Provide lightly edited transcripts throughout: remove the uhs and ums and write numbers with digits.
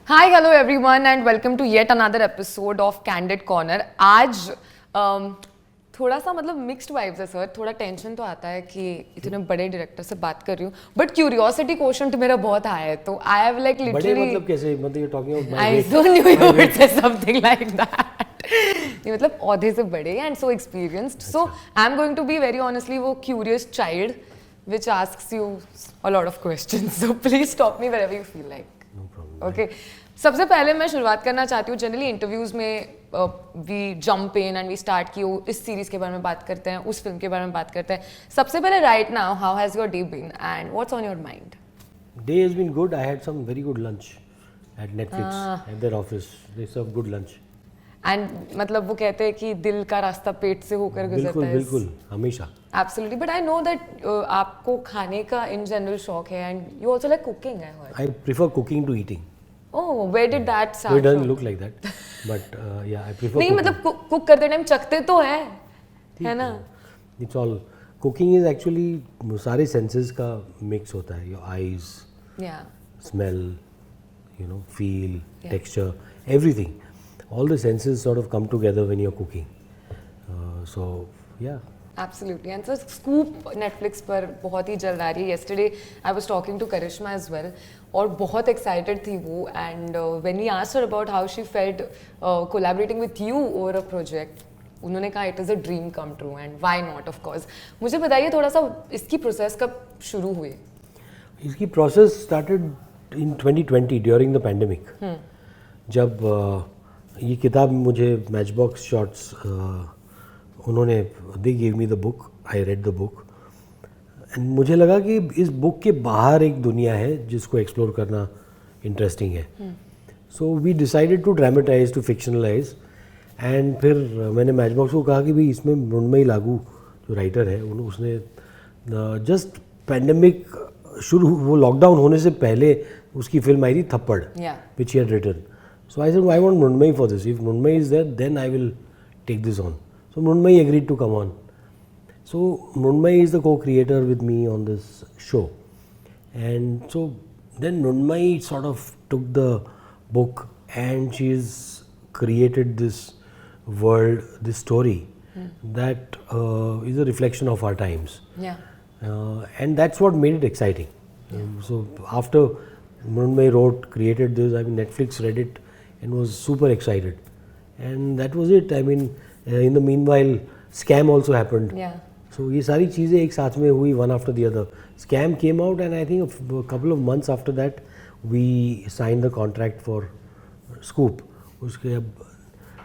Hi, hello everyone and welcome to yet another episode of Candid Corner. आज थोड़ा सा मतलब मिक्स्ड वाइब्स है सर, थोड़ा टेंशन तो आता है कि इतने बड़े डायरेक्टर से बात कर रही हूँ, बट क्यूरियोसिटी क्वेश्चन तो मेरा बहुत हाई है, तो आई हैव लाइक लिटरली बड़े मतलब कैसे, मतलब you talking about my I don't knew you would say something like that. ये मतलब औधे से बड़े and so experienced, so I am going to be very honestly वो curious child which asks you a lot of questions, so please stop me wherever you feel like. No problem. Okay. सबसे पहले मैं शुरुआत करना चाहती हूँ, generally interviews में we jump in and we start की इस सीरीज के बारे में बात करते हैं, उस फिल्म के बारे में बात करते हैं. सबसे पहले right now how has your day been and what's on your mind? Day has been good. I had some very good lunch at Netflix at their office. They serve good lunch. And मतलब वो कहते हैं कि दिल का रास्ता पेट से होकर गुजरता बिल्कुल है. बिल्कुल हमेशा. Absolutely, but I know that आपको खाने का इन जनरल शौक है and you also like cooking. I heard. I prefer cooking to eating. Oh, where did that So start it doesn't from? look like that, but yeah, I prefer. नहीं cooking. मतलब cook करते time चखते तो है ना? It's all cooking is actually सारे senses का mix होता है. Your eyes, Yeah. smell, feel, Yeah. texture, everything. All the senses sort of come together when you're cooking. So yeah. Absolutely. And so Scoop Netflix पर बहुत ही जल्द आ रही है. Yesterday I was talking to Karishma as well और बहुत excited थी वो, and when we asked her about how she felt collaborating with you over a project, उन्होंने कहा it is a dream come true and why not of course. मुझे बताइए थोड़ा सा इसकी प्रोसेस कब शुरू हुई? इसकी process started in 2020 during the pandemic. जब ये किताब मुझे मैच बॉक्स शॉट्स उन्होंने they give me the book, I read the book and मुझे लगा कि इस बुक के बाहर एक दुनिया है जिसको एक्सप्लोर करना इंटरेस्टिंग है. So we decided to dramatize, to fictionalize. And फिर मैंने मैच बॉक्स को कहा कि भाई इसमें मृण्मयी लागू जो राइटर है उसने जस्ट पैंडेमिक शुरू, वो लॉकडाउन होने से पहले उसकी फिल्म आई थी Thappad, which he had written. So I said, I want Mrunmayee for this. If Mrunmayee is there, then I will take this on. So Mrunmayee agreed to come on. So Mrunmayee is the co-creator with me on this show. And so then Mrunmayee sort of took the book and she's created this world, this story that is a reflection of our times. Yeah. And that's what made it exciting. So after Mrunmayee wrote, created this, I mean Netflix read it and was super excited, and that was it. I mean in the meanwhile Scam also happened. Yeah. So ये सारी चीज़ें एक साथ में हुई, one after the other. Scam came out and I think a couple of months after that we signed the contract for Scoop. उसके अब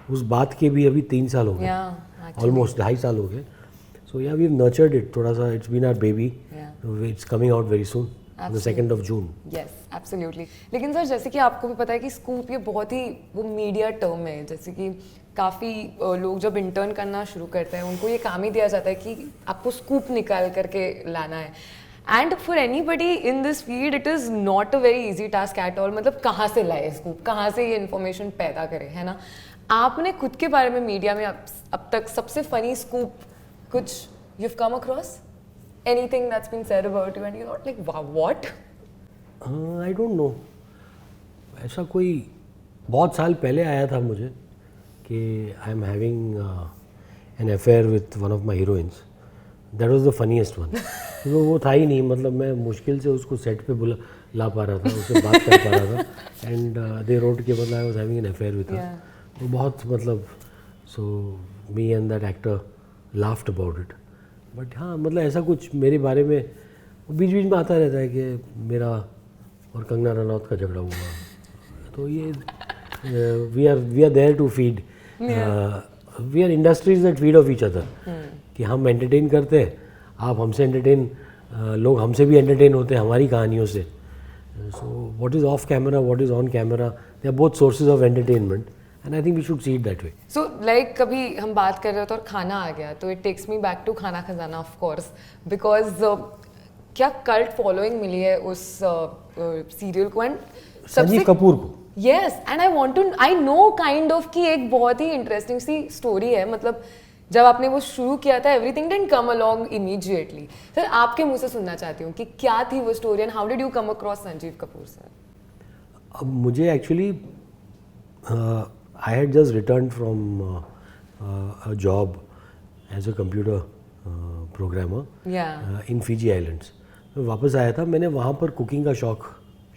उस बात के भी अभी 3 साल हो गए. Yeah. Almost 2.5 साल हो गए. So yeah, we've nurtured it थोड़ा सा. It's been our baby. Yeah. It's coming out very soon. On the 2nd of June. Yes, absolutely. लेकिन सर जैसे कि आपको भी पता है कि स्कूप ये बहुत ही वो मीडिया टर्म है, जैसे कि काफ़ी लोग जब इंटर्न करना शुरू करते हैं उनको ये काम ही दिया जाता है कि आपको स्कूप निकाल करके लाना है. And for anybody in this field it is not a very easy task at all. मतलब कहाँ से लाए स्कूप, कहाँ से ये इन्फॉर्मेशन पैदा करे, है ना? आपने खुद के बारे में मीडिया में अब तक सबसे फनी स्कूप कुछ you've come across? Anything that's been said about you and you're not like, wow, what? I don't know. ऐसा कोई बहुत साल पहले आया था मुझे कि I am having an affair with one of my heroines. That was the funniest one. वो था ही नहीं, मतलब मैं मुश्किल से उसको सेट पे ला पा रहा था, उससे बात कर पा रहा था. एंड दे रोट के मतलब I was having an affair with her. वो बहुत मतलब, so me and that actor laughed about it. But हाँ, मतलब ऐसा कुछ मेरे बारे में बीच बीच में आता रहता है कि मेरा और कंगना रनौत का झगड़ा हुआ. तो ये we are there to feed, we are industries that feed of each other. कि हम एंटरटेन करते हैं, आप हमसे एंटरटेन, लोग हमसे भी एंटरटेन होते हैं हमारी कहानियों से. So what is off camera, what is on camera, they are both sources of entertainment. And I think we should see it that way. So like कभी हम बात कर रहे थे और खाना आ गया तो it takes me back to खाना खजाना of course because क्या कल्ट फॉलोइंग मिली है उस सीरियल को एंड संजीव कपूर को. Yes, and I want to, I know kind of कि एक बहुत ही इंटरेस्टिंग सी स्टोरी है. मतलब जब आपने वो शुरू किया था everything didn't come along immediately. Sir आपके मुंह से सुनना चाहती हूँ कि क्या थी वो story and how did you come across Sanjeev Kapoor sir? अब मुझे actually I had just return from a job as a computer programmer Yeah. In Fiji islands. मैं वापस आया था, मैंने वहाँ पर कुकिंग का शौक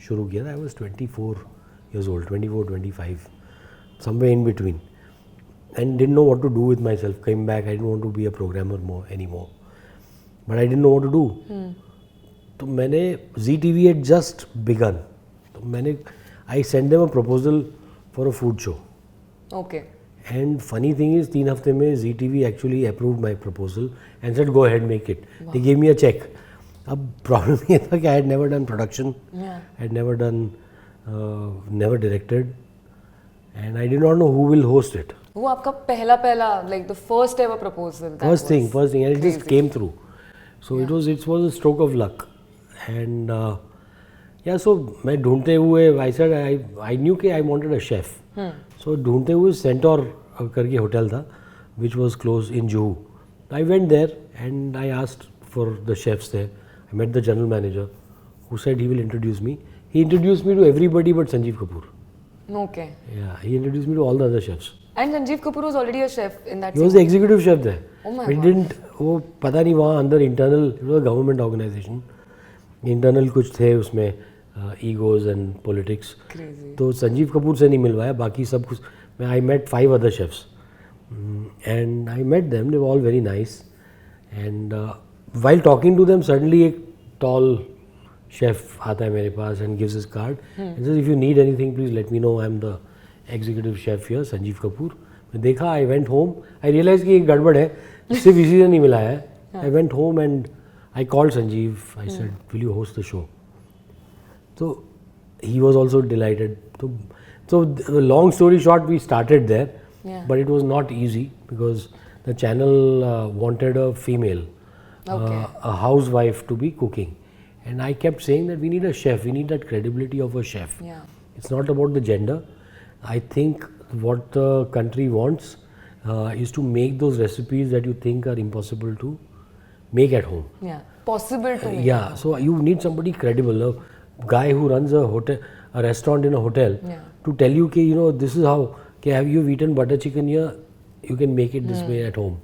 शुरू किया था। I was 24 years old, 24, 25, somewhere in between, and didn't know what to do with myself. Came back, I didn't want to be a programmer anymore, but I didn't know what to do. तो मैंने ZTV had just begun. तो मैंने I sent them a proposal for a food show. Okay. And funny thing is, 3 हफ्ते में ZTV actually approved my proposal and said, go ahead, make it. They gave me a check. अब problem ये था कि I had never done production, Yeah. I had never done, never directed, and I did not know who will host it. वो आपका पहला like the first ever proposal. that First thing, was and it just crazy. came through. So it was a stroke of luck, and yeah. So मैं ढूंढते हुए, I said I knew कि I wanted a chef. So ढूंढते हुए Centaur करके hotel था, which was close in Juhu. I went there and I asked for the chefs there. I met the general manager, who said he will introduce me. He introduced me to everybody but Sanjeev Kapoor. Okay. Yeah, he introduced me to all the other chefs. And Sanjeev Kapoor was already a chef in that He was the executive chef there. Oh my But he God. didn't, वो पता नहीं वहाँ अंदर internal, it was a government organization. Internal कुछ थे उसमें, egos and politics. Crazy. तो संजीव कपूर से नहीं मिलवाया, बाकी सब कुछ मैं I met 5 other chefs. And I met them, they were all very nice. And while talking to them, suddenly एक tall chef आता है मेरे पास and gives his card and says, if you need anything, please let me know. I'm the executive chef here, Sanjeev Kapoor. मैं देखा, I went home. I realized कि एक गड़बड़ है, सिर्फ इसी से नहीं मिला है. I went home and I called Sanjeev. I said, will you host the show? So he was also delighted. So long story short, we started there, Yeah. but it was not easy because the channel wanted a female, Okay. a housewife to be cooking. And I kept saying that we need a chef, we need that credibility of a chef. Yeah. It's not about the gender. I think what the country wants is to make those recipes that you think are impossible to make at home. Yeah. Possible to make. Yeah, so you need somebody credible, a guy who runs a hotel, a restaurant in a hotel, Yeah. to tell you, कि, you know, this is how, कि have you eaten butter chicken here? You can make it this way at home.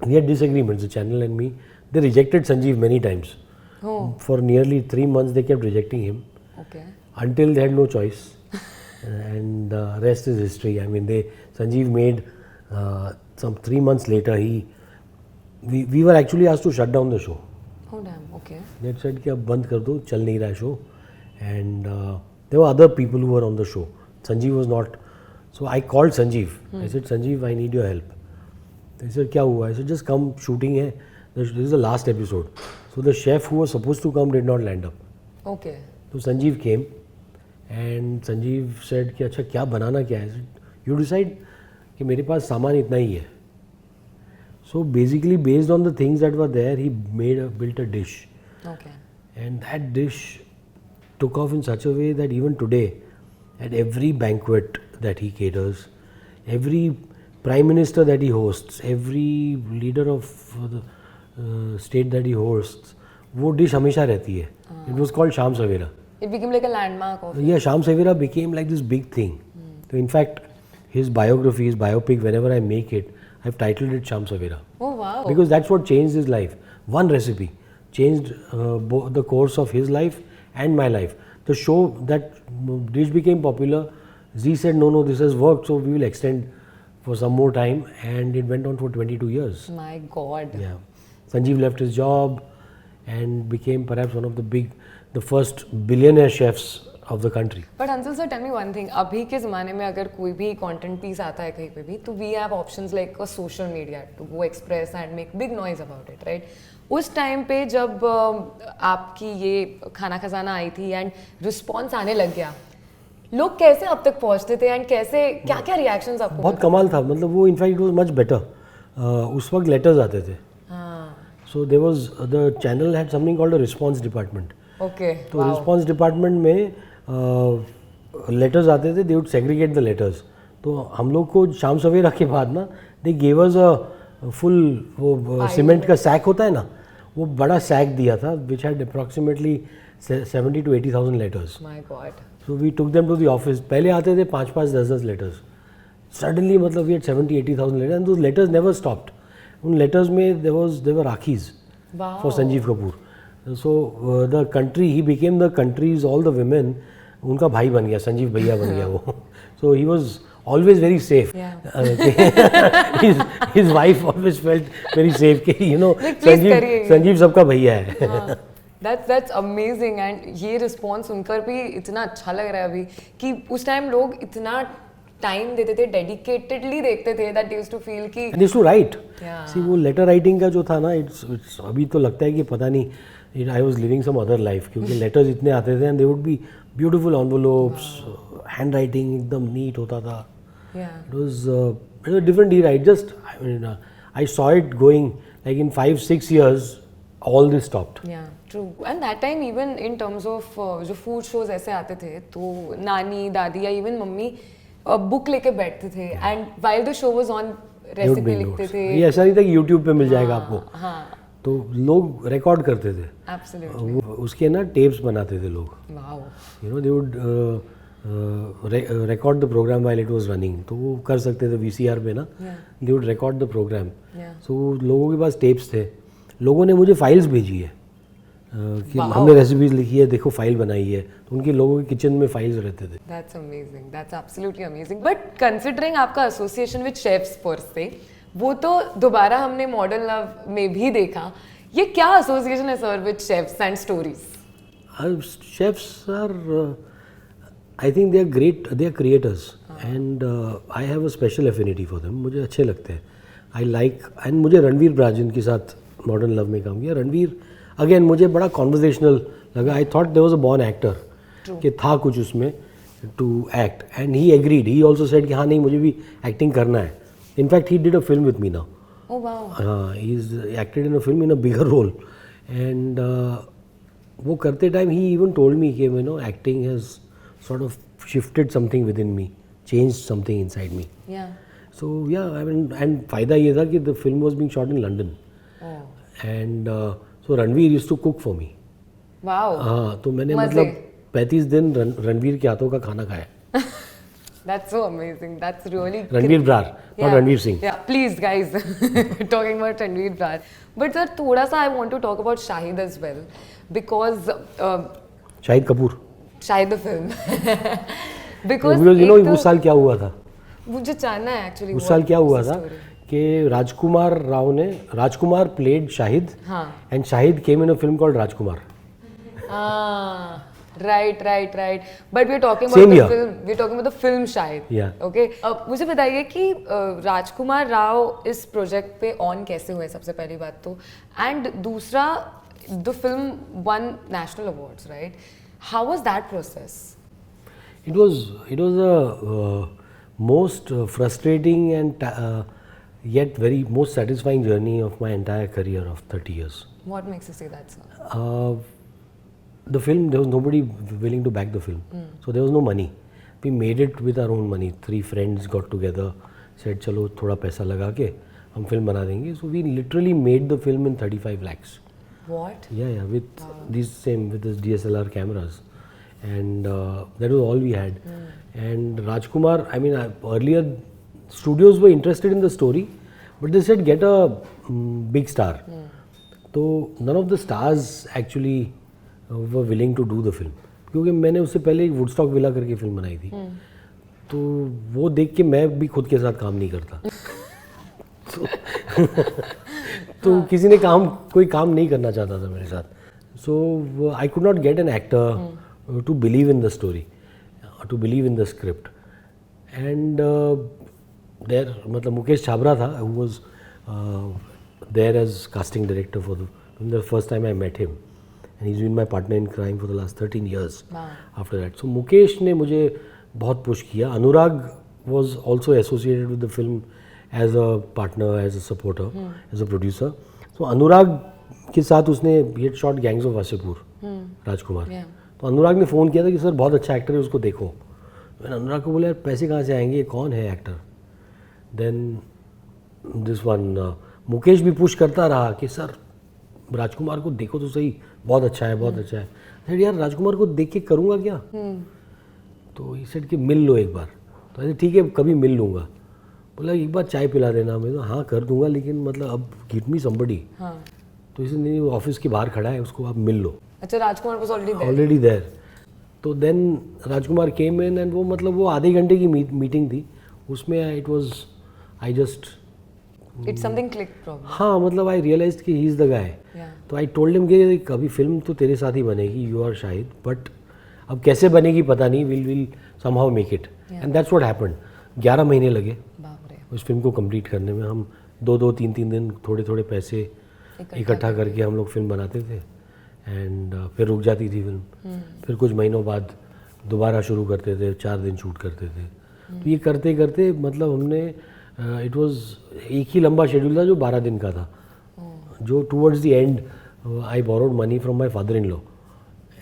We had disagreements, the channel and me. They rejected Sanjeev many times. Oh. For nearly 3 months, they kept rejecting him Okay. until they had no choice. And the rest is history. I mean, Sanjeev made some 3 months later. We were actually asked to shut down the show. Oh damn. Okay. They had said कि अब बंद कर दो, चल नहीं रहा show. And there were other people who were on the show. Sanjeev was not. So I called Sanjeev. I said, Sanjeev, I need your help. They said, क्या हुआ? I said, just come, shooting है. This is the last episode. So the chef who was supposed to come did not land up. Okay. So Sanjeev came and Sanjeev said कि अच्छा क्या बनाना क्या है? I said, you decide कि मेरे पास सामान इतना ही है. So basically based on the things that were there, he built a dish. Okay. And that dish took off in such a way that even today, at every banquet that he caters, every prime minister that he hosts, every leader of the state that he hosts, वो dish हमेशा रहती है. It was called Sham Savera. It became like a landmark of. Yeah, Sham Savera became like this big thing. So in fact, his biography, his biopic, whenever I make it, I've titled it Sham Savera. Oh wow. Because that's what changed his life. One recipe changed the course of his life and my life. The show, that dish became popular. Z said, no, this has worked, so we will extend for some more time. And it went on for 22 years. My God. Yeah. Sanjeev left his job and became perhaps one of the first billionaire chefs of the country. But Hansal sir, tell me one thing. अभी के ज़माने में अगर कोई भी content piece आता है कहीं पे भी, तो we have options like a social media to go express and make big noise about it, right? उस टाइम पे जब आपकी ये खाना खजाना आई थी एंड रिस्पॉन्स आने लग गया, लोग कैसे अब तक पहुंचते थे एंड कैसे क्या क्या रिएक्शंस आपको बहुत कमाल था, मतलब वो in fact it was much better. उस वक्त लेटर्स आते थे. So there was, the channel had something called a response department. Okay तो response department में letters आते थे, they would segregate the letters. तो हम लोग को शाम सवेरा के बाद ना, they gave us a full वो सीमेंट का सैक होता है ना, वो बड़ा सैक दिया था which had approximately 70 to 80,000 letters. My God so we took them to the office. पहले आते थे 5-5, 10-10 लेटर्स. सडनली मतलब we had 70,000-80,000 letters and those letters never stopped. उन लेटर्स में there were rakhis for Sanjeev Kapoor. So the country, he became the country's, all the women उनका भाई बन गया, संजीव भैया बन गया वो. So he was always very safe. His wife always felt very safe कि you know संजीव सबका भैया है. That's amazing. and ये रिस्पॉन्स सुनकर भी इतना अच्छा लग रहा है अभी कि उस टाइम लोग इतना टाइम देते थे, डेडिकेटेडली देखते थे, that used to feel कि and used to write. Yeah. See वो लेटर राइटिंग का जो था ना, it's अभी तो लगता है कि पता नहीं I was living some other life क्योंकि लेटर्स इतने आते थे and they would be beautiful envelopes, hand writing एकदम नीट होता था. It was a different era. I saw it going like in 5-6 years, all this stopped. Yeah, true. And that time even in terms of जो food shows ऐसे आते थे तो नानी, दादी या even मम्मी बुक लेके बैठते थे and while the show was on recipe लिखते थे. ये ऐसा नहीं था कि YouTube पे मिल जाएगा आपको. हाँ. तो लोग रिकॉर्ड करते थे. Absolutely. उसके ना टेप्स बनाते थे लोग. Wow. You know they would record the program while it was running. तो वो कर सकते थे VCR पे ना. They would record the program. So लोगों के पास टेप्स थे. लोगों ने मुझे फाइल्स भेजी है कि हमने रेसिपीज लिखी है, देखो फाइल बनाई है. तो उनके लोगों के किचन में फाइल्स रहते थे. That's amazing. That's absolutely amazing. But considering आपका association with chefs per se, वो तो दोबारा हमने मॉडर्न लव में भी देखा. ये क्या एसोसिएशन है sir with chefs and stories? Chefs are I think they are great, they are creators and I have a special affinity for them. मुझे अच्छे लगते हैं. I like and मुझे रणवीर ब्राजन के साथ मॉडर्न लव में काम किया. रणवीर अगेन मुझे बड़ा कॉन्वर्जेशनल लगा. I thought there was a born actor कि था कुछ उसमें to act and he agreed. He also said कि हाँ नहीं मुझे भी acting करना है. In fact he did a film with me now. Oh wow. हाँ, he's acted in a film in a bigger role and वो करते time he even told me कि you know acting has sort of shifted something within me, changed something inside me. Yeah. So yeah, I mean, and फायदा ये था कि the film was being shot in London. Oh. And so Ranveer used to cook for me. Wow. हाँ, तो मैंने मतलब 35 दिन रणवीर के हाथों का खाना खाया. That's so amazing. That's really Ranveer Brar, not Ranveer Singh. Yeah, please guys, talking about Ranveer Brar. But sir, थोड़ा सा I want to talk about Shahid as well because Shahid Kapoor. शायद the film because you know उस साल क्या हुआ था? मुझे जानना है एक्चुअली. उस साल क्या हुआ था कि राजकुमार played Shahid and Shahid came in a film called Rajkumar. Right. But we're talking about the film. We're talking about the film Shahid. Yeah. Okay. मुझे बताइए कि राजकुमार राव इस प्रोजेक्ट पे ऑन कैसे हुए सबसे पहली बात तो, एंड दूसरा the film won national awards, right? How was that process? It was a most frustrating and yet most satisfying journey of my entire career of 30 years. What makes you say that, sir? The film, there was nobody willing to back the film. So there was no money. We made it with our own money. 3 friends got together, said चलो थोड़ा पैसा लगा के हम film बना देंगे. So we literally made the film in 35 lakhs. What? Yeah, with these DSLR cameras, and that was all we had. And Rajkumar, I mean, earlier studios were interested in the story, but they said get a big star. So none of the stars actually were willing to do the film. क्योंकि मैंने उससे पहले एक Woodstock villa करके film बनाई थी, तो वो देख के मैं भी खुद के साथ काम नहीं करता. तो किसी ने कोई काम नहीं करना चाहता था मेरे साथ. So I could not get an actor to believe in the story, to believe in the script. And there मतलब मुकेश छाबरा था, who was there as casting director for the first time I met him, and he is been my partner in crime for the last 13 years after that. So Mukesh ने मुझे बहुत push किया. Anurag was also associated with the film as a partner, as a supporter, as a producer. So अनुराग के साथ उसने ये shot gangs of Wasseypur, राजकुमार. तो अनुराग ने फ़ोन किया था कि सर बहुत अच्छा एक्टर है, उसको देखो. मैंने अनुराग को बोला यार पैसे कहाँ से आएंगे, कौन है actor. Then this one Mukesh भी पुश करता रहा कि सर राजकुमार को देखो तो सही, बहुत अच्छा है, बहुत अच्छा है. यार राजकुमार को देख के करूँगा क्या. तो ही सेड कि मिल लो एक बार। तो ऐसे ठीक है कभी मिल लूँगा। बोला एक बार चाय पिला देना। मैं तो हाँ कर दूंगा, लेकिन मतलब अब गिव मी समबडी। हाँ। तो इसे नहीं, वो ऑफिस के बाहर खड़ा है, उसको आप मिल लो। अच्छा, राजकुमार वाज ऑलरेडी देयर। तो then Rajkumar came in and वो मतलब वो आधे घंटे की मीटिंग थी, उसमें it was I just it's something click problem. हाँ मतलब आई रियलाइज कि ही इज़ द गाय। तो आई टोल्ड हिम कि कभी फिल्म तो तेरे साथ ही बनेगी, यू आर शाहिद, बट अब कैसे बनेगी पता नहीं, will somehow make it. And that's what happened. 11 महीने लगे बाप रे। उस फिल्म को कंप्लीट करने में। हम 2-2, 3-3 दिन थोड़े थोड़े पैसे इकट्ठा करके हम लोग फिल्म बनाते थे। एंड फिर रुक जाती थी फिल्म, फिर कुछ महीनों बाद दोबारा शुरू करते थे, 4 दिन शूट करते थे। तो ये करते करते मतलब हमने इट वाज एक ही लंबा शेड्यूल था जो 12 दिन का था, जो towards the and I borrowed money from my father in law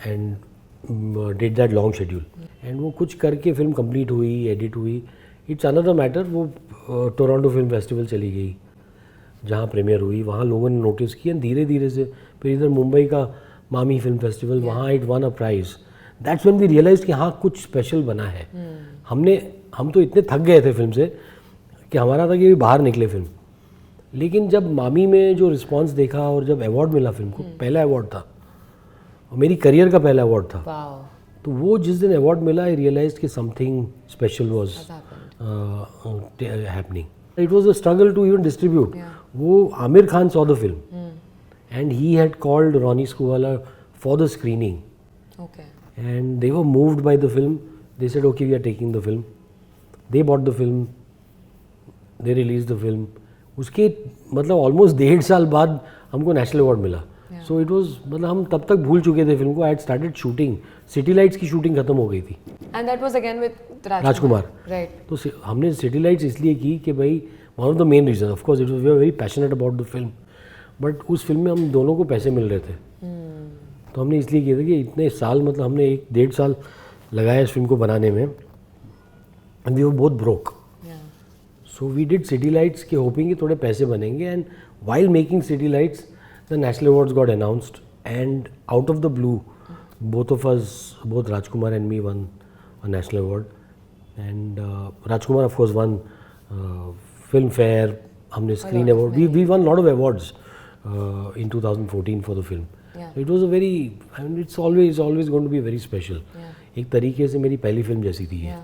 and did that long schedule. And वो कुछ करके फिल्म कंप्लीट हुई, एडिट हुई। It's another matter. वो टोरंटो फिल्म फेस्टिवल चली गई, जहाँ प्रीमियर हुई, वहाँ लोगों ने नोटिस किया। धीरे धीरे से फिर इधर मुंबई का मामी फिल्म फेस्टिवल, वहाँ it won a prize. That's when we realize कि हाँ कुछ स्पेशल बना है। हम तो इतने थक गए थे फिल्म से कि हमारा था कि बाहर निकले फिल्म। लेकिन जब मामी में जो रिस्पांस देखा और जब अवार्ड मिला फिल्म को, पहला अवार्ड था और मेरी करियर का पहला अवार्ड था। वाओ। तो वो जिस दिन अवार्ड मिला, आई रियलाइज कि something special was happening. It was a struggle to even distribute. वो Aamir Khan saw the film and he had called Ronnie Screwvala for the screening and they were moved by the film. They said okay, we are taking the film. They bought the film, they released the film. उसके मतलब almost 1.5 साल बाद हमको national award मिला। So it was मतलब हम तब तक भूल चुके थे फिल्म को। I had started shooting, city lights की शूटिंग खत्म हो गई थी। And that was again with Rajkumar. Right. तो हमने सिटी लाइट्स इसलिए की कि भाई one of the main reason, of course it was we are very passionate about the film, but उस फिल्म में हम दोनों को पैसे मिल रहे थे। तो हमने इसलिए किया था कि इतने साल मतलब हमने 1-1.5 साल लगाया इस फिल्म को बनाने में and we were both broke. So we did City Lights के होपिंग कि थोड़े पैसे बनेंगे। And while making City Lights the National Awards got announced and out of the blue both of us, both Rajkummar and me won a National Award. And Rajkummar of course won Filmfare, हमने Screen Award, we won lot of awards in 2014 for the film. So it was a very, I mean, it's always going to be very special. एक तरीके से मेरी पहली film जैसी थी ये।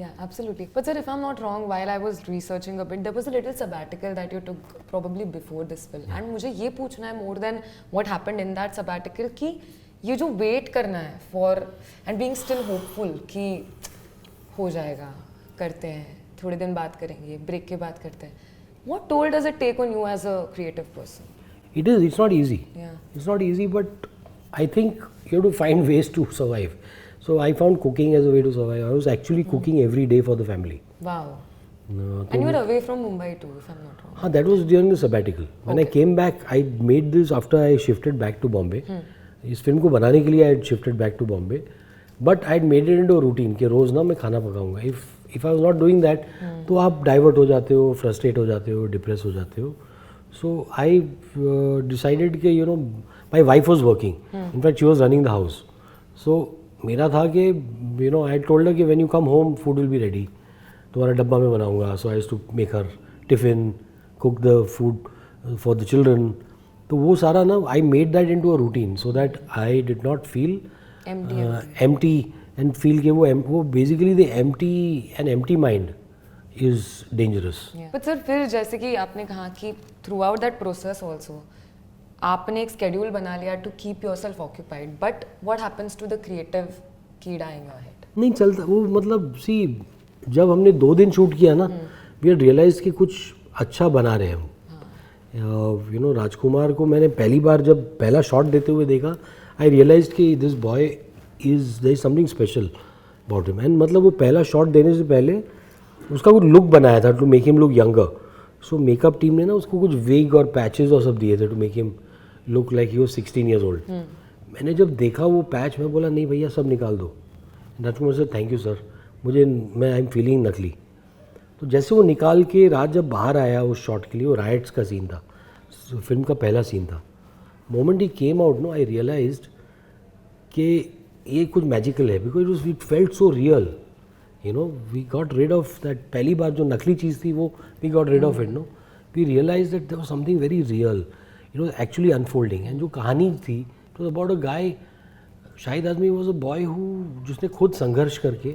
Yeah, absolutely. But sir, if I'm not wrong, while I was researching a bit, there was a little sabbatical that you took probably before this film. And मुझे ये पूछना है more than what happened in that sabbatical कि ये जो wait करना है for and being still hopeful कि हो जाएगा, करते हैं, थोड़े दिन बात करेंगे, break के बाद करते हैं. What toll does it take on you as a creative person? It is. It's not easy. Yeah. It's not easy, but I think you have to find ways to survive. So I found cooking as a way to survive. I was actually cooking every day for the family. Wow. And you were away from Mumbai too, if I'm not wrong. That was during the sabbatical. When I came back, I made this after I shifted back to Bombay. इस film को बनाने के लिए I had shifted back to Bombay. But I had made it into a routine कि रोज़ ना मैं खाना पकाऊंगा. If I was not doing that, तो आप divert हो जाते हो, frustrate हो जाते हो, depress हो जाते हो. So I decided कि my wife was working. In fact, she was running the house. So मेरा था कि I told her कि when you come home, food will be ready. तुम्हारा डब्बा में बनाऊंगा. So I used to make her tiffin, cook the food for the children. तो वो सारा ना I made that into a routine so that I did not feel empty and feel कि वो basically the empty mind is dangerous. But sir, फिर जैसे कि आपने कहा कि throughout that process also आपने एक schedule बना लिया to keep yourself occupied. But what happens to the creative कीड़ा in your head? नहीं चलता वो मतलब जब हमने 2 दिन शूट किया ना, we had realized कि कुछ अच्छा बना रहे हम. राजकुमार को मैंने पहली बार जब पहला शॉट देते हुए देखा, I realized कि this boy there is something special about him. And मतलब वो पहला शॉट देने से पहले उसका कुछ लुक बनाया था to make him look younger. So makeup team ने ना उसको कुछ वेग और पैचेस और सब दिए थे to make him look like he was 16 years old. मैंने जब देखा वो पैच, मैं बोला नहीं भैया सब निकाल दो. राजकुमार सर थैंक यू सर, मैं आई एम फीलिंग नकली. तो जैसे वो निकाल के रात जब बाहर आया उस शॉट के लिए, वो राइट्स का सीन था, फिल्म का पहला सीन था. मोमेंट ही केम आउट नो, आई रियलाइज्ड कि ये कुछ मैजिकल है because it felt so real. You know, we got rid of that. पहली बार जो नकली चीज़ थी वो we got rid of it. No, we realized that there was something very real, you know, actually unfolding. And जो कहानी थी, it was about a guy. Shahid Azmi was a boy who जिसने खुद संघर्ष करके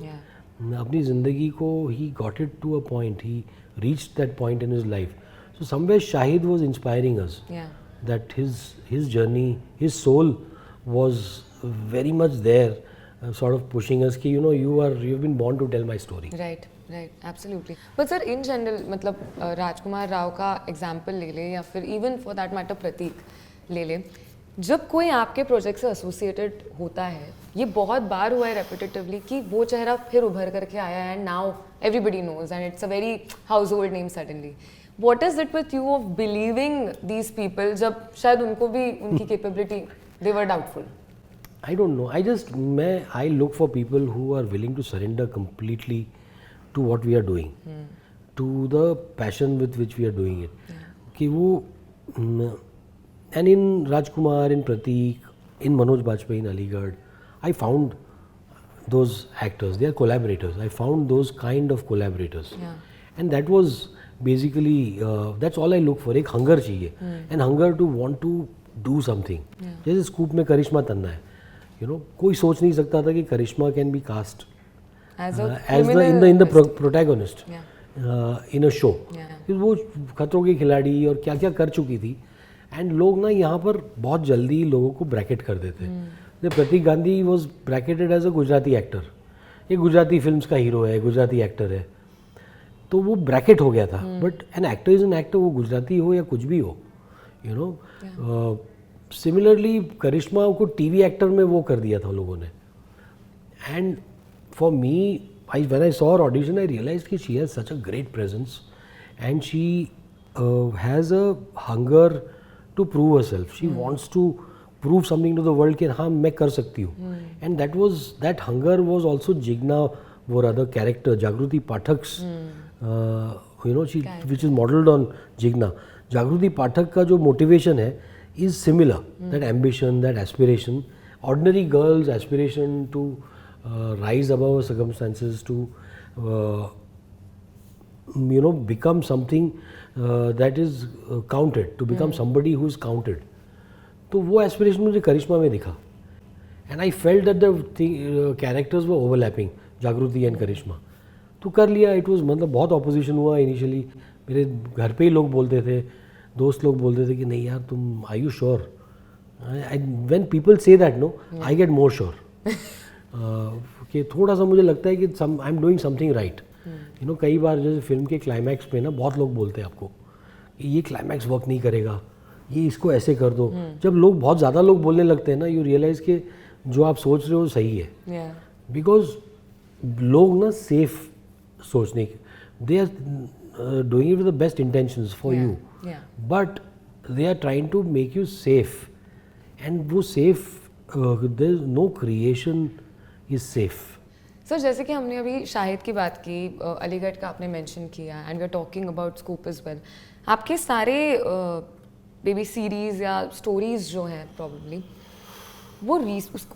अपनी ज़िंदगी को he got it to a point. He reached that point in his life. So somewhere Shahid was inspiring us. That his journey, his soul was very much there. Sort of pushing us कि you know you've been born to tell my story. Right, absolutely. But sir, in general, मतलब राजकुमार राव का example ले ले या फिर even for that matter प्रतीक ले ले, जब कोई आपके प्रोजेक्ट से एसोसिएटेड होता है, ये बहुत बार हुआ है रेपिटेटिवली कि वो चेहरा फिर उभर करके आया है, and now everybody knows and it's a very household name suddenly. What is it with you of believing these people जब शायद उनको भी उनकी capability they were doubtful? I don't know. I look for people who are willing to surrender completely to what we are doing, to the passion with which we are doing it. कि वो and in Rajkumar, in Prateek, in Manoj Bajpayee in Aligarh, I found those actors. They are collaborators. I found those kind of collaborators, and that was basically that's all I look for. एक hunger चाहिए, and hunger to want to do something. जैसे scoop में करिश्मा तन्ना है. You know, कोई सोच नहीं सकता था कि करिश्मा can be cast as the protagonist in a show. वो खतरों के खिलाड़ी और क्या क्या कर चुकी थी, एंड लोग ना यहाँ पर बहुत जल्दी लोगों को ब्रैकेट कर देते हैं. Pratik Gandhi was bracketed as a Gujarati actor. ये गुजराती फिल्म्स का हीरो है, गुजराती एक्टर है, तो वो ब्रैकेट हो गया था. But an actor is an actor, वो गुजराती हो या कुछ भी हो, यू नो. सिमिलरली करिश्मा को टीवी एक्टर में वो कर दिया था लोगों ने. And for me, when I saw her audition, I realised कि she has such a great presence and she has a hunger to prove herself. She wants to prove something to the world कि हाँ मैं कर सकती हूँ. And that hunger was also Jigna, वो other character Jagriti Pathak's, you know, she which is modelled on Jigna. Jagriti Pathak का जो motivation है is similar, that ambition, that aspiration, ordinary girl's aspiration to rise above her circumstances, to you know, become something that is counted, to become somebody who is counted. तो वो aspiration मुझे करिश्मा में दिखा, and I felt that the characters were overlapping, जागृति and करिश्मा. तो कर लिया. it was, मतलब बहुत opposition हुआ initially. मेरे घर पे ही लोग बोलते थे, दोस्त लोग बोलते थे कि नहीं यार तुम, are you sure? When people say that, no, I get more sure. कि थोड़ा सा मुझे लगता है कि I am doing something right. You know, कई बार जैसे फिल्म के क्लाइमैक्स पे ना बहुत लोग बोलते हैं आपको कि ये क्लाइमैक्स वर्क नहीं करेगा, ये इसको ऐसे कर दो. जब लोग बहुत ज़्यादा लोग बोलने लगते हैं ना, यू रियलाइज़ कि जो आप सोच रहे हो सही है. बिकॉज लोग ना सेफ सोचने, they are doing it with the best intentions for you, but they are trying to make you safe, and वो safe, there is no creation is safe. Sir जैसे कि हमने अभी शाहिद की बात की, अलीगढ़ का आपने मेंशन किया, and we are talking about Scoop as well. आपके सारे बेबी सीरीज या स्टोरीज जो हैं प्रॉब्लली वो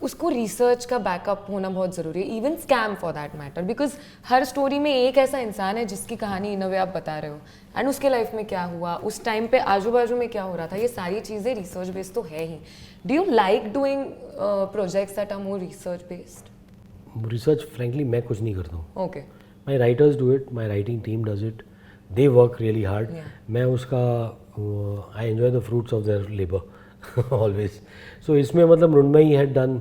उसको रिसर्च का बैकअप होना बहुत ज़रूरी है, even scam for that matter, because her story में एक ऐसा इंसान है जिसकी कहानी इन अ वे आप बता रहे हो, एंड उसके लाइफ में क्या हुआ, उस टाइम पे आजू बाजू में क्या हो रहा था, ये सारी चीज़ें रिसर्च बेस्ड तो है ही. Do you like doing projects that are more research based? Research frankly मैं कुछ नहीं करता हूँ. Okay, my writers do it, my writing team does it, they work really hard. मैं उसका I enjoy the fruits of their labour always. So इसमें मतलब Mrunmayee had done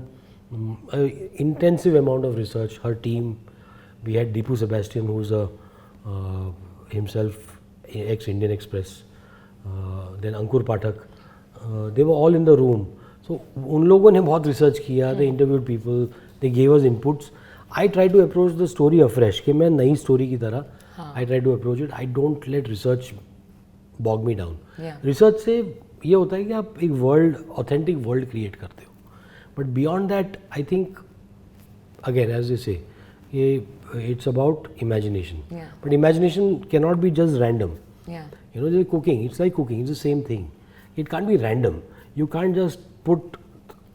intensive amount of research. Her team, we had Deepu Sebastian, who's a himself ex-Indian Express, then Ankur Pathak. They were all in the room. So उन लोगों ने बहुत research किया. They interviewed people. They gave us inputs. I try to approach the story afresh. कि मैं नई story की तरह I try to approach it. I don't let research bog me down. Research से ये होता है कि आप एक वर्ल्ड, ऑथेंटिक वर्ल्ड क्रिएट करते हो. But beyond that I think again as you say, ये it's about imagination. But imagination can not be just random. You know, जैसे cooking, it's like cooking, it's the same thing. It can't be random. You can't just put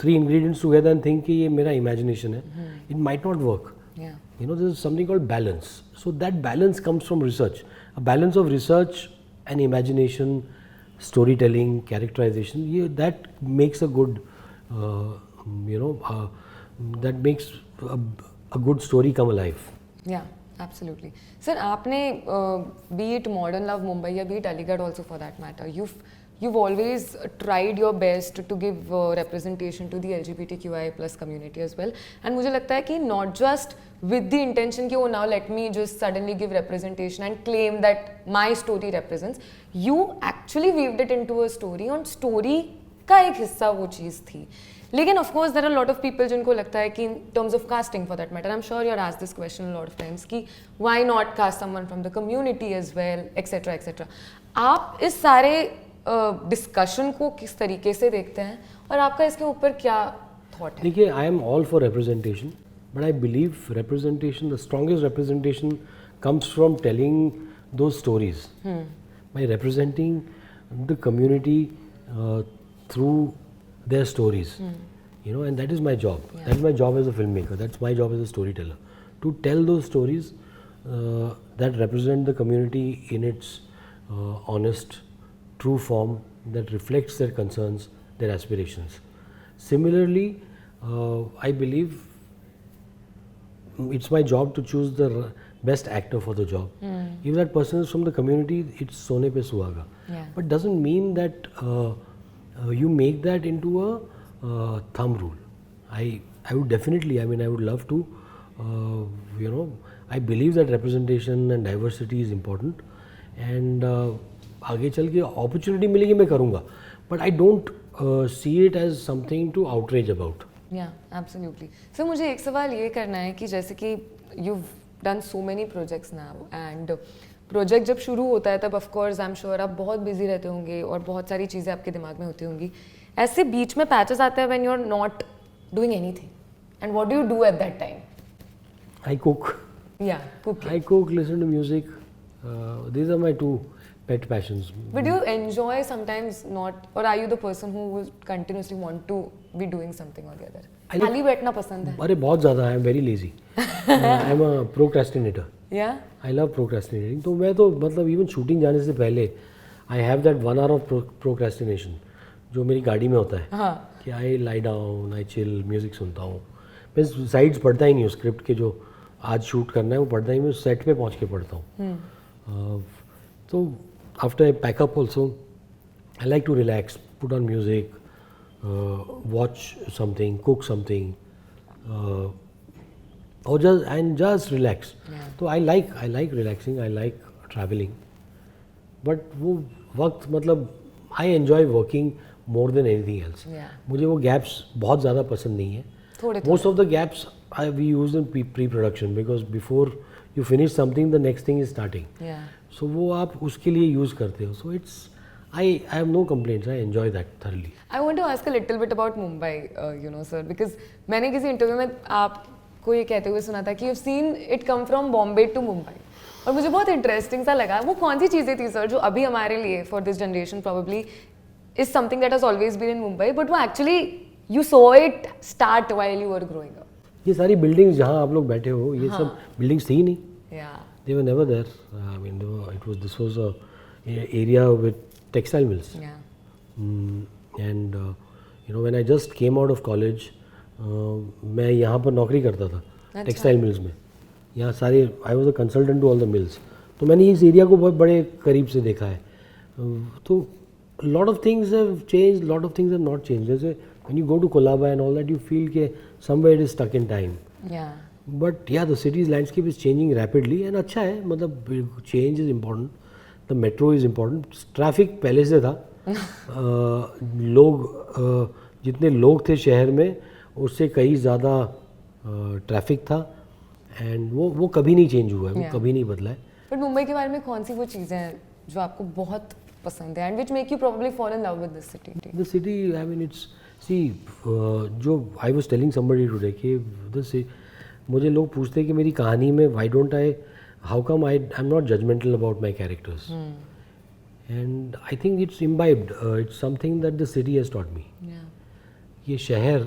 3 ingredients together and think कि ये मेरा imagination है. It might not work. Yeah. You know, there's something called balance. So that balance comes from research. A balance of research and imagination, storytelling, characterization, that makes a good, that makes a good story come alive. Yeah, absolutely. Sir, आपने be it Modern Love Mumbai या be it Aligarh also for that matter, you've always tried your best to give representation to the LGBTQI plus community as well. And मुझे लगता है कि not just with the intention कि oh now let me just suddenly give representation and claim that my story represents, you actually weaved it into a story और story का एक हिस्सा वो चीज़ थी. लेकिन of course there are lot of people जिनको लगता है कि in terms of casting for that matter, I am sure you are asked this question a lot of times कि why not cast someone from the community as well etcetera etcetera. आप इस सारे discussion को किस तरीके से देखते हैं और आपका इसके ऊपर क्या थॉट है? देखिए, I am all for representation, but I believe representation, the strongest representation comes from telling those stories, by representing the community through their stories. You know, and that is my job. Yeah. That is my job as a filmmaker. That's my job as a storyteller, to tell those stories that represent the community in its honest, true form, that reflects their concerns, their aspirations. Similarly, I believe it's my job to choose the best actor for the job. If that person is from the community, it's Sone Pe Suhaga. Yeah. But doesn't mean that you make that into a thumb rule. I would definitely, I mean, I would love to, I believe that representation and diversity is important, and आगे चल के opportunity मिलेगी मैं करूँगा, but I don't see it as something to outrage about. Yeah, absolutely. So मुझे एक सवाल ये करना है कि जैसे कि you've done so many projects now and project जब शुरू होता है तब of course I am sure आप बहुत बिजी रहते होंगे और बहुत सारी चीज़ें आपके दिमाग में होती होंगी. ऐसे बीच में पैचेस आते हैं when you are not doing anything, and what do you do at that time? I cook. Yeah, cooking. I cook, listen to music. These are my two pet passions. But do you enjoy sometimes not, or are you the person who would continuously want to be doing something or the other? खाली बैठना पसंद है? अरे बहुत ज़्यादा. I am very lazy. I am a procrastinator. Yeah. I love procrastinating. तो मैं तो मतलब इवन शूटिंग जाने से पहले I have that 1 hour of procrastination जो मेरी गाड़ी में होता है. हाँ. कि I lie down, I chill, music सुनता हूँ. मैं साइड्स पढ़ता ही नहीं हूँ. स्क्रिप्ट के जो आज शूट करना है वो पढ़ता ही मैं सेट पे पहुँच के पढ़ता हूँ. तो after I pack up also I like to relax, put on music, watch something, cook something, और just relax. तो I like relaxing, I like traveling, but वो वक्त मतलब I enjoy working more than anything else. Yeah. मुझे वो gaps बहुत ज़्यादा पसंद नहीं है. थोड़े Most of the gaps we use in pre-production because before you finish something, the next thing is starting. Yeah. So वो आप उसके लिए use करते हो. So it's I have no complaints. I enjoy that thoroughly. I want to ask a little bit about Mumbai, sir, because मैंने किसी interview में आपको ये कहते हुए सुना था कि you've seen it come from Bombay to Mumbai, और मुझे बहुत इंटरेस्टिंग सा लगा. वो कौन सी चीज़ें थी सर जो अभी हमारे लिए for this generation probably is something that has always been in Mumbai, but वो actually you saw it start while you were growing up? ये सारी बिल्डिंग्स जहाँ आप लोग बैठे हो, ये सब बिल्डिंग्स थी ही नहीं. Yeah. They were never there. I mean, this was a area with textile mills. Yeah. And when I just came out of college, मैं यहाँ पर नौकरी करता था टेक्सटाइल मिल्स में. यहाँ सारे I was a consultant to all the mills. तो मैंने इस एरिया को बहुत बड़े करीब से देखा है. तो lot of things have changed, lot of things have not changed. जैसे when you go to Colaba and all that, you feel कि somewhere it is stuck in time. Yeah. But yeah, the city's landscape is changing rapidly and अच्छा है, मतलब change is important. The metro is important. Traffic पहले से था. लोग जितने लोग थे शहर में उससे कहीं ज़्यादा ट्रैफिक था, एंड वो कभी नहीं चेंज हुआ है, वो कभी नहीं बदला है. बट मुंबई के बारे में कौन सी वो चीज़ें हैं जो आपको बहुत पसंद है, and which make you probably fall in love with this city? The city, I mean it's see, जो I was telling somebody today कि मुझे लोग पूछते हैं कि मेरी कहानी में why don't I, how come I am not judgmental about my characters, and I think it's imbibed, it's something that the city has taught me. ये शहर,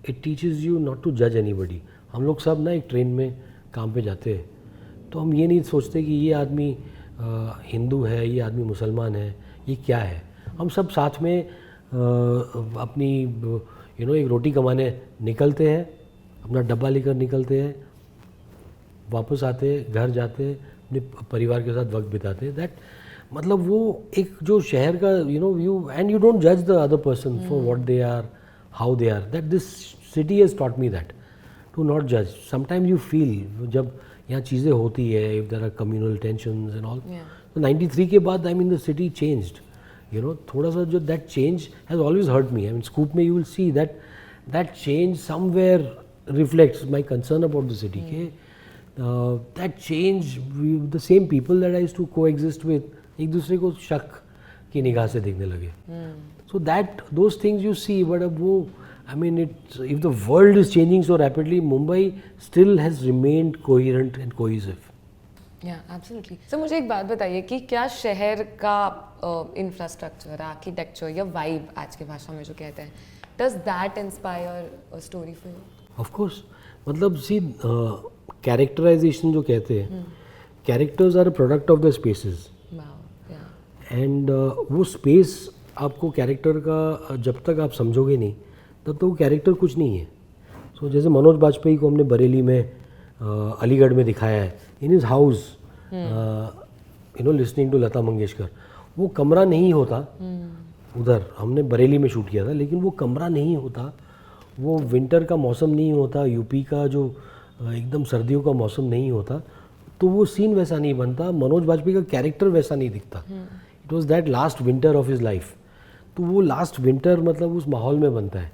it teaches you not to जज एनीबडी. हम लोग सब ना एक train में काम पे जाते हैं, तो हम ये नहीं सोचते कि ये आदमी हिंदू है, ये आदमी मुसलमान है, ये क्या है। हम सब साथ में अपनी एक रोटी कमाने निकलते हैं, अपना डब्बा लेकर निकलते हैं, वापस आते हैं, घर जाते हैं, अपने परिवार के साथ वक्त बिताते हैं। दैट मतलब वो एक जो शहर का यू एंड यू डोंट जज the other person for what they are, how they are. That this city has taught me that to not जज। समटाइम्स यू फील जब यहाँ चीज़ें होती है, if there are communal tensions and all, तो 93 के बाद I mean the city changed, थोड़ा सा जो that change has always hurt me. I mean scoop में you will see that change somewhere reflects my concern about the city के that change, the same people that I used to coexist with, एक दूसरे को शक की निगाह से देखने लगे. So that those things you see, but अब वो I mean if the world is changing so rapidly, Mumbai still has remained coherent and cohesive. Yeah, absolutely. So मुझे एक बात बताइए कि क्या शहर का इंफ्रास्ट्रक्चर, आर्किटेक्चर या वाइब आज के भाषा में जो कहते हैं, does that inspire a story for you? Of course. मतलब see characterization जो कहते हैं, characters are a product of the spaces. Wow, yeah. And वो space आपको कैरेक्टर का जब तक आप समझोगे नहीं तब तक वो कैरेक्टर कुछ नहीं है. So जैसे मनोज बाजपेयी को हमने बरेली में अलीगढ़ में दिखाया है, in his house listening to Lata Mangeshkar. वो कमरा नहीं होता, उधर हमने बरेली में शूट किया था, लेकिन वो कमरा नहीं होता, वो विंटर का मौसम नहीं होता, यूपी का जो एकदम सर्दियों का मौसम नहीं होता, तो वो सीन वैसा नहीं बनता, मनोज बाजपेयी का कैरेक्टर वैसा नहीं दिखता. It was that last winter of his life. तो वो लास्ट विंटर मतलब उस माहौल में बनता है.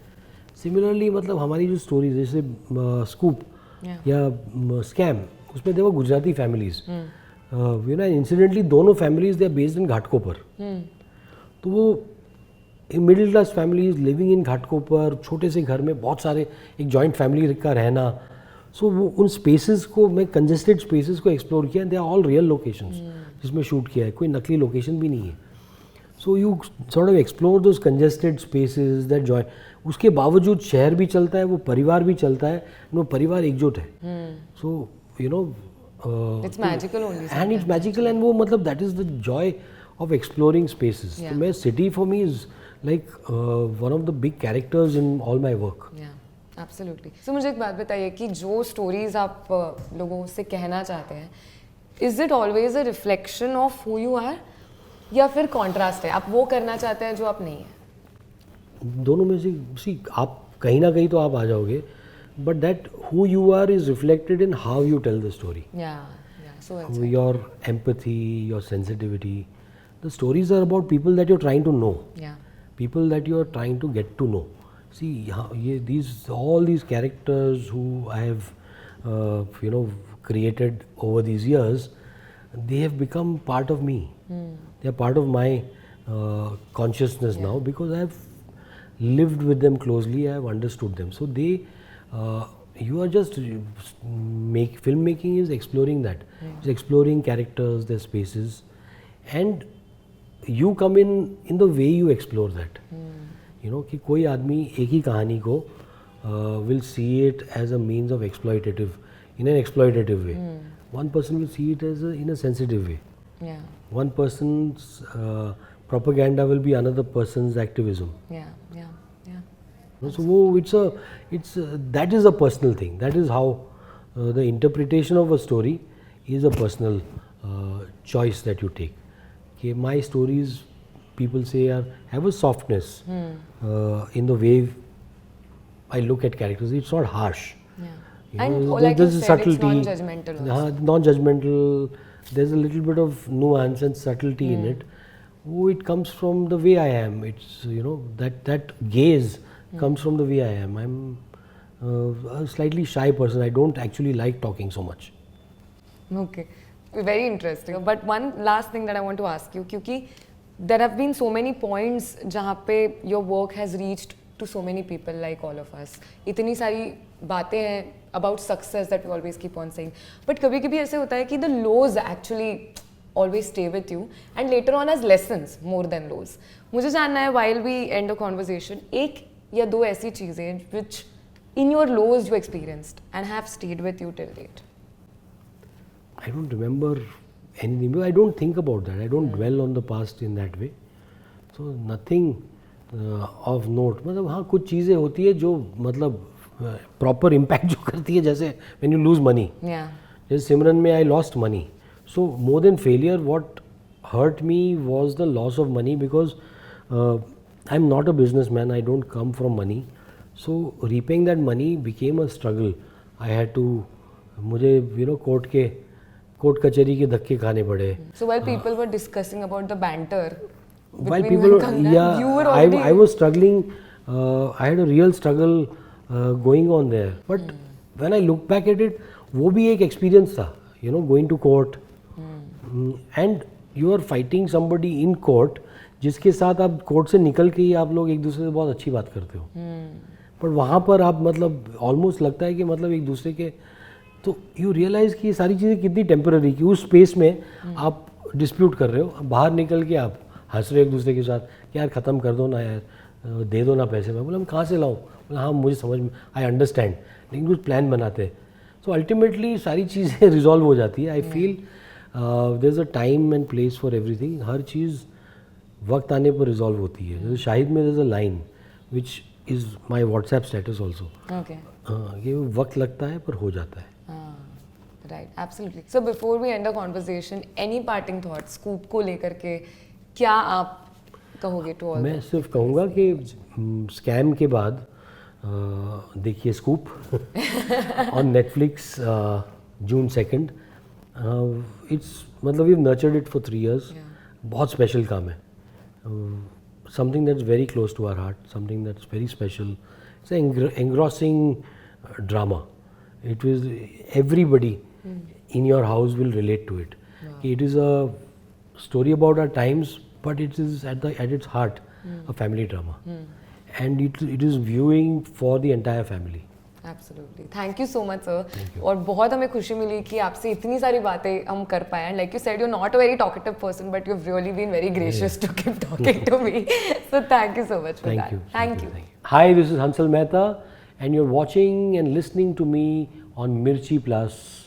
सिमिलरली मतलब हमारी जो स्टोरी जैसे स्कूप या स्कैम, उसमें देखो गुजराती फैमिलीज, इंसिडेंटली दोनों families they are based in Ghatkopar. तो वो middle class families living in Ghatkopar, छोटे से घर में बहुत सारे एक जॉइंट फैमिली का रहना. सो वो उन स्पेसेस को, मैं कंजेस्टेड स्पेसेस को एक्सप्लोर किया. They are all real locations जिसमें शूट किया है, कोई नकली लोकेशन भी नहीं है. So you sort of explore those congested spaces that joy. उसके बावजूद शहर भी चलता है, वो परिवार भी चलता है, वो परिवार एकजुट है. सो It's magical only. And it's magical, and वो मतलब that is the joy of exploring spaces. तो मैं city for me is like one of the big characters in all my work. Yeah, absolutely. So मुझे एक बात बताइए कि जो stories आप लोगों से कहना चाहते हैं, is it always a reflection of who you are या फिर contrast है, आप वो करना चाहते हैं जो आप नहीं हैं? दोनों में से आप कहीं ना कहीं तो आप आ जाओगे, but that who you are is reflected in how you tell the story. Yeah, so your empathy, your sensitivity. The stories are about people that you're trying to know. Yeah. People that you're trying to get to know. See, all these characters who I have created over these years, they have become part of me. They are part of my consciousness now, because I have lived with them closely. I have understood them. So you are just filmmaking is exploring that. It's exploring characters, their spaces, and you come in the way you explore that. कि कोई आदमी एक ही कहानी को will see it as a means of in an exploitative way. One person will see it as in a sensitive way. Yeah. One person's propaganda will be another person's activism. Yeah. So that is a personal thing. That is how the interpretation of a story is a personal choice that you take. Okay, my stories, people say, have a softness in the way I look at characters. It's not harsh. Yeah. And like you said, it's non-judgmental also. Non-judgmental. There's a little bit of nuance and subtlety in it. It comes from the way I am. It's that gaze comes from the way I am. I'm a slightly shy person. I don't actually like talking so much. Okay, very interesting. But one last thing that I want to ask you, क्योंकि there have been so many points जहाँ पे your work has reached to so many people like all of us. इतनी सारी बातें हैं about success that we always keep on saying. But कभी-कभी ऐसे होता है कि the lows actually always stay with you and later on as lessons more than lows. मुझे जानना है while we end a conversation, एक या दो ऐसी चीज़ें which in your lows you experienced and have stayed with you till date? I don't remember anything because I don't think about that. I don't dwell on the past in that way. So nothing of note. मतलब हाँ कुछ चीज़ें होती है जो मतलब proper impact जो करती है, जैसे when you lose money. Yeah. जैसे सिमरन में I lost money. So more than failure, what hurt me was the loss of money because I'm not a businessman. I don't come from money. So repaying that money became a struggle. I had to, मुझे court कचहरी के धक्के खाने पड़े. So while people were discussing about the banter, While between people, you and Kangan, you were already... I was struggling. I had a real struggle going on there. But when I look back at it, वो भी एक experience था. Going to court, and you are fighting somebody in court, जिसके साथ आप court से निकल के ही आप लोग एक दूसरे से बहुत अच्छी बात करते हो. पर वहाँ पर आप मतलब ऑलमोस्ट लगता है कि मतलब एक दूसरे के, तो यू रियलाइज़ कि ये सारी चीज़ें कितनी टेम्पररी, कि उस स्पेस में आप डिस्प्यूट कर रहे हो, बाहर निकल के आप हंस रहे हो एक दूसरे के साथ कि यार ख़त्म कर दो ना यार, दे दो ना पैसे. मैं बोला मैं कहाँ से लाऊँ, बोला हाँ मुझे समझ में, आई अंडरस्टैंड, लेकिन कुछ प्लान बनाते हैं. सो अल्टीमेटली सारी चीज़ें रिजॉल्व हो जाती है. I feel there is a time and place for everything. हर चीज़ वक्त आने पर रिजॉल्व होती है. जैसे शाहिद में there is a line which is my WhatsApp status also. ये वक्त लगता है पर हो जाता है. Right, absolutely. So before we end the conversation, any parting thoughts scoop को लेकर के क्या आप कहोगे to all? मैं सिर्फ कहूँगा कि स्कैम के बाद देखिए Scoop on Netflix June 2nd. It's मतलब we nurtured it for 3 years. बहुत स्पेशल काम है. Something that's very close to our heart, something that's very special. It's an engrossing drama. It was everybody in your house will relate to it. It is a story about our times, but it is at its heart a family drama, and it is viewing for the entire family. Absolutely. Thank you so much, sir. और बहुत हमें खुशी मिली कि आपसे इतनी सारी बातें हम कर पाए. And like you said, you're not a very talkative person, but you've really been very gracious to keep talking to me. So thank you so much for that. Thank you. Hi, this is Hansal Mehta, and you're watching and listening to me on Mirchi Plus.